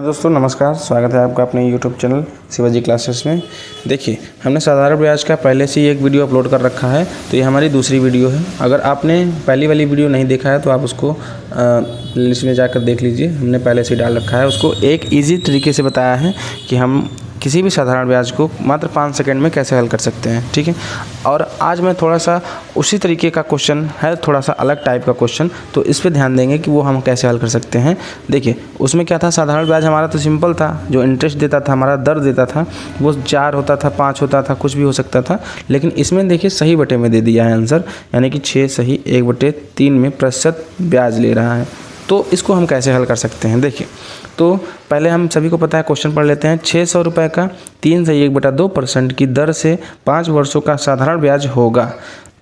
दोस्तों नमस्कार, स्वागत है आपका अपने YouTube चैनल शिवाजी क्लासेस में। देखिए, हमने साधारण ब्याज का पहले से ही एक वीडियो अपलोड कर रखा है, तो ये हमारी दूसरी वीडियो है। अगर आपने पहली वाली वीडियो नहीं देखा है तो आप उसको प्लेलिस्ट में जाकर देख लीजिए। हमने पहले से डाल रखा है, उसको एक ईजी तरीके से बताया है कि हम किसी भी साधारण ब्याज को मात्र 5 सेकंड में कैसे हल कर सकते हैं। ठीक है, और आज मैं थोड़ा सा उसी तरीके का क्वेश्चन है, थोड़ा सा अलग टाइप का क्वेश्चन, तो इस पे ध्यान देंगे कि वो हम कैसे हल कर सकते हैं। देखिए, उसमें क्या था, साधारण ब्याज हमारा तो सिंपल था, जो इंटरेस्ट देता था, हमारा दर देता था, वो 4 होता था, 5 होता था, कुछ भी हो सकता था। लेकिन इसमें देखिए सही बटे में दे दिया है आंसर, यानी कि 6 सही 1/3 में प्रतिशत ब्याज ले रहा है। तो इसको हम कैसे हल कर सकते हैं। देखिए, तो पहले हम सभी को पता है, क्वेश्चन पढ़ लेते हैं। 600 रुपये का 3 सही 1/2% की दर से 5 वर्षों का साधारण ब्याज होगा।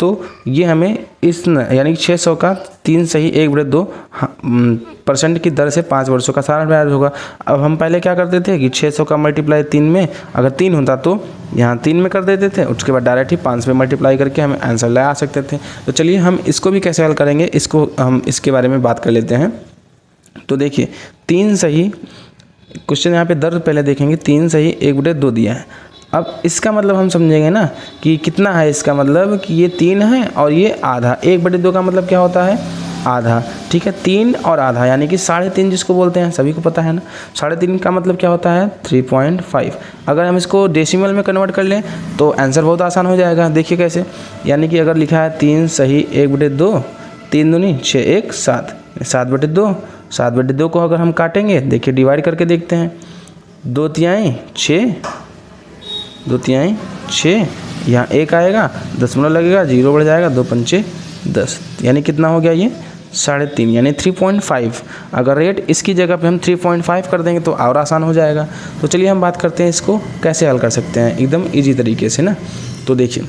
तो ये हमें इस यानी कि 600 का 3 सही 1/2% की दर से 5 वर्षों का साधारण ब्याज होगा। अब हम पहले क्या करते थे कि 600 का मल्टीप्लाई 3 में, अगर 3 होता तो यहाँ 3 में कर देते थे, उसके बाद डायरेक्ट ही 5 में मल्टीप्लाई करके हमें आंसर ला सकते थे। तो चलिए हम इसको भी कैसे हल करेंगे, इसको हम इसके बारे में बात कर लेते हैं। तो देखिए, 3 सही क्वेश्चन यहाँ पे दर पहले देखेंगे, 3 सही 1/2 दिया है। अब इसका मतलब हम समझेंगे ना कि कितना है, इसका मतलब कि ये 3 है और ये आधा। 1/2 का मतलब क्या होता है, आधा। ठीक है, 3 और आधा यानी कि 3.5 जिसको बोलते हैं, सभी को पता है ना। 3.5 का मतलब क्या होता है, 3.5। अगर हम इसको डेसिमल में कन्वर्ट कर लें तो आंसर बहुत आसान हो जाएगा। देखिए कैसे, यानी कि अगर लिखा है 3 सही 1/2, 3 दूनी 6 1 7, 7/2। 7/2 को अगर हम काटेंगे, देखिए डिवाइड करके देखते हैं, 2 तिहाई 6, 2 तिहाई 6, यहाँ 1 आएगा, दशमलव लगेगा, 0 बढ़ जाएगा, 2 पंचे 10, यानी कितना हो गया ये 3.5 यानी 3.5। अगर रेट इसकी जगह पे हम 3.5 कर देंगे तो और आसान हो जाएगा। तो चलिए हम बात करते हैं इसको कैसे हल कर सकते हैं एकदम ईजी तरीके से ना। तो देखिए,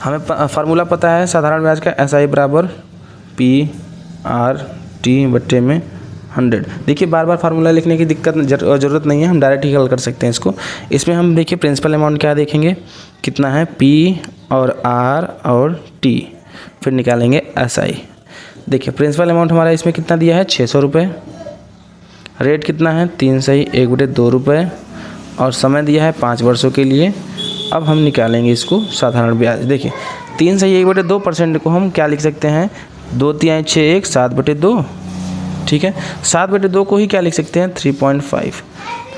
हमें फार्मूला पता है साधारण ब्याज का, SI बराबर PR/T/100। देखिए, बार बार फार्मूला लिखने की ज़रूरत नहीं है, हम डायरेक्ट ही हल कर सकते हैं इसको। इसमें हम देखिए प्रिंसिपल अमाउंट क्या देखेंगे, कितना है, P और R और T, फिर निकालेंगे SI। देखिए प्रिंसिपल अमाउंट हमारा इसमें कितना दिया है, 600 रुपये। रेट कितना है, 3 सही 1/2 रुपये, और समय दिया है 5 वर्षों के लिए। अब हम निकालेंगे इसको साधारण ब्याज। देखिए, 3 सही 1/2% को हम क्या लिख सकते हैं, 2 तिहाई 6 1 7/2। ठीक है, 7/2 को ही क्या लिख सकते हैं, 3.5।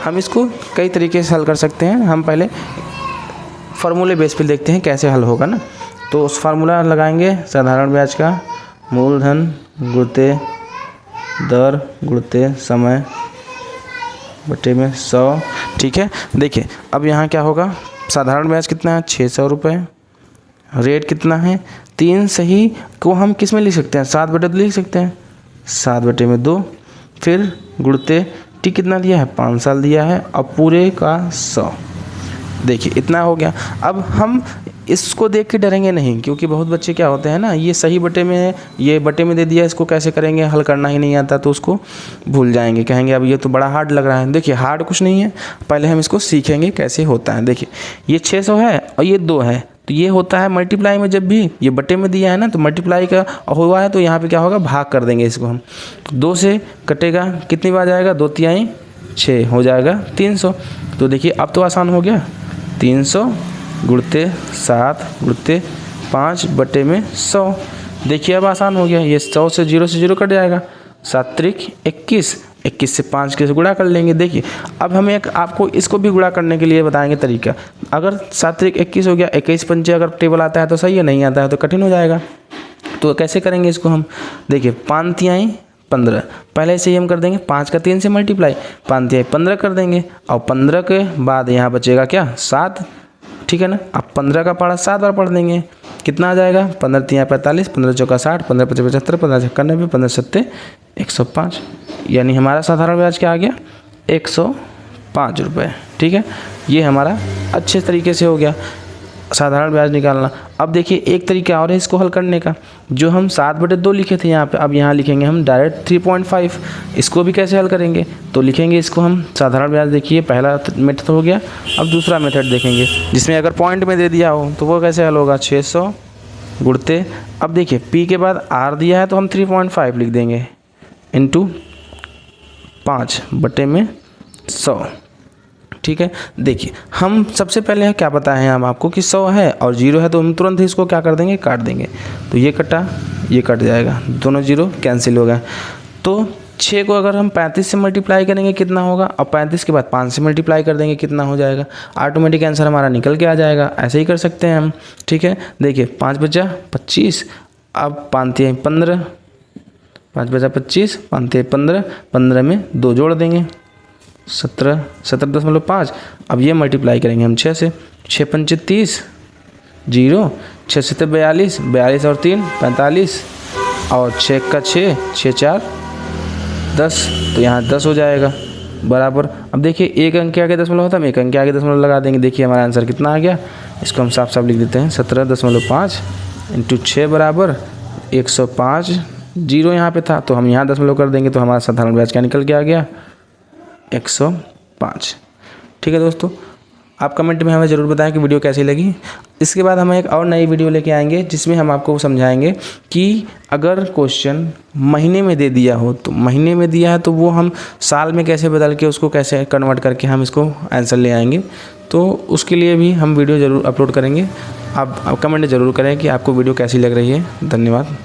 हम इसको कई तरीके से हल कर सकते हैं। हम पहले फार्मूले बेस पे देखते हैं कैसे हल होगा ना। तो उस फार्मूला लगाएंगे साधारण ब्याज का, मूलधन गुणते दर गुणते समय बटे में 100। ठीक है, देखिए अब यहाँ क्या होगा, साधारण ब्याज कितना है, 600 रुपये। रेट कितना है, 3 सही को हम किस में लिख सकते हैं, 7/2 लिख सकते हैं, 7/2। फिर गुणते टी कितना दिया है, 5 साल दिया है, और पूरे का 100। देखिए इतना हो गया। अब हम इसको देख के डरेंगे नहीं, क्योंकि बहुत बच्चे क्या होते हैं ना, ये सही बटे में है, ये बटे में दे दिया, इसको कैसे करेंगे, हल करना ही नहीं आता, तो उसको भूल जाएंगे, कहेंगे अब ये तो बड़ा हार्ड लग रहा है। देखिए हार्ड कुछ नहीं है, पहले हम इसको सीखेंगे कैसे होता है। देखिए, ये 600 है और ये 2 है, तो ये होता है मल्टीप्लाई में, जब भी ये बटे में दिया है ना तो मल्टीप्लाई का हुआ है, तो यहाँ पे क्या होगा, भाग कर देंगे इसको हम। 2 से कटेगा, कितनी बार जाएगा, 2 तिहाई 6 हो जाएगा 300। तो देखिए अब तो आसान हो गया, 300 गुणते 7 गुणते 5 बटे में 100। देखिए अब आसान हो गया, ये 100 से 0 कट जाएगा, 7 त्रिक 21, 21 से 5 के गुणा कर लेंगे। देखिए अब हम आपको इसको भी गुणा करने के लिए बताएंगे तरीका। अगर 7 त्रिक 21 हो गया, 21 पंचे अगर टेबल आता है तो सही है, नहीं आता है तो कठिन हो जाएगा। तो कैसे करेंगे इसको हम, देखिए 5 तिहाई 15, पहले से ही हम कर देंगे 5 का 3 से मल्टीप्लाई, 5 तिहाई 15 कर देंगे, और 15 के बाद यहाँ बचेगा क्या, 7। ठीक है ना, अब 15 का पढ़ा 7 बार पढ़ देंगे, कितना आ जाएगा, 15 तिहाई 45, 15 चौका 60, 15 पचे 75, 15 छक्का 90, 15 सत्ते 105, यानी हमारा साधारण ब्याज क्या आ गया, 105 रुपये। ठीक है, ये हमारा अच्छे तरीके से हो गया साधारण ब्याज निकालना। अब देखिए एक तरीका और है इसको हल करने का, जो हम 7/2 लिखे थे यहाँ पे, अब यहाँ लिखेंगे हम डायरेक्ट 3.5। इसको भी कैसे हल करेंगे, तो लिखेंगे इसको हम साधारण ब्याज। देखिए पहला मेथड हो गया, अब दूसरा मेथड देखेंगे जिसमें अगर पॉइंट में दे दिया हो तो वो कैसे हल होगा, 600 गुणते, अब देखिए P के बाद R दिया है तो हम 3.5 लिख देंगे, इंटू 5 बटे में 100। ठीक है, देखिए हम सबसे पहले क्या पता है हम आपको कि 100 है और 0 है, तो हम तुरंत ही इसको क्या कर देंगे, काट देंगे। तो ये कटा, ये कट जाएगा, दोनों 0 कैंसिल हो गए। तो 6 को अगर हम 35 से मल्टीप्लाई करेंगे कितना होगा, और 35 के बाद 5 से मल्टीप्लाई कर देंगे कितना हो जाएगा, ऑटोमेटिक आंसर हमारा निकल के आ जाएगा। ऐसे ही कर सकते हैं हम। ठीक है, देखिए 5 बचा 25, अब 5 तिहाई 15, 5 बचा 25, 5 तिहाई 15, 15 में 2 जोड़ देंगे 17, 17.5। अब ये मल्टीप्लाई करेंगे हम 6 से, 6 पंचे 30, 0, 6 से 42, 42 और 3 45, और 6 का 6, 6 4 10, तो यहाँ 10 हो जाएगा बराबर। अब देखिए एक अंक के आगे दशमलव होता है, हम एक अंक के आगे दशमलव लगा देंगे। देखिए हमारा आंसर कितना आ गया, इसको हम साफ साफ लिख देते हैं, 17.5 इंटू 6 बराबर 105। 0 यहाँ पे था तो हम यहाँ दशमलव कर देंगे, तो हमारा साधारण ब्याज क्या निकल के आ गया, 105। ठीक है दोस्तों, आप कमेंट में हमें ज़रूर बताएं कि वीडियो कैसी लगी। इसके बाद हम एक और नई वीडियो लेके आएंगे जिसमें हम आपको समझाएंगे कि अगर क्वेश्चन महीने में दे दिया हो, तो महीने में दिया है तो वो हम साल में कैसे बदल के उसको कैसे कन्वर्ट करके हम इसको आंसर ले आएंगे। तो उसके लिए भी हम वीडियो ज़रूर अपलोड करेंगे। आप कमेंट ज़रूर करें कि आपको वीडियो कैसी लग रही है। धन्यवाद।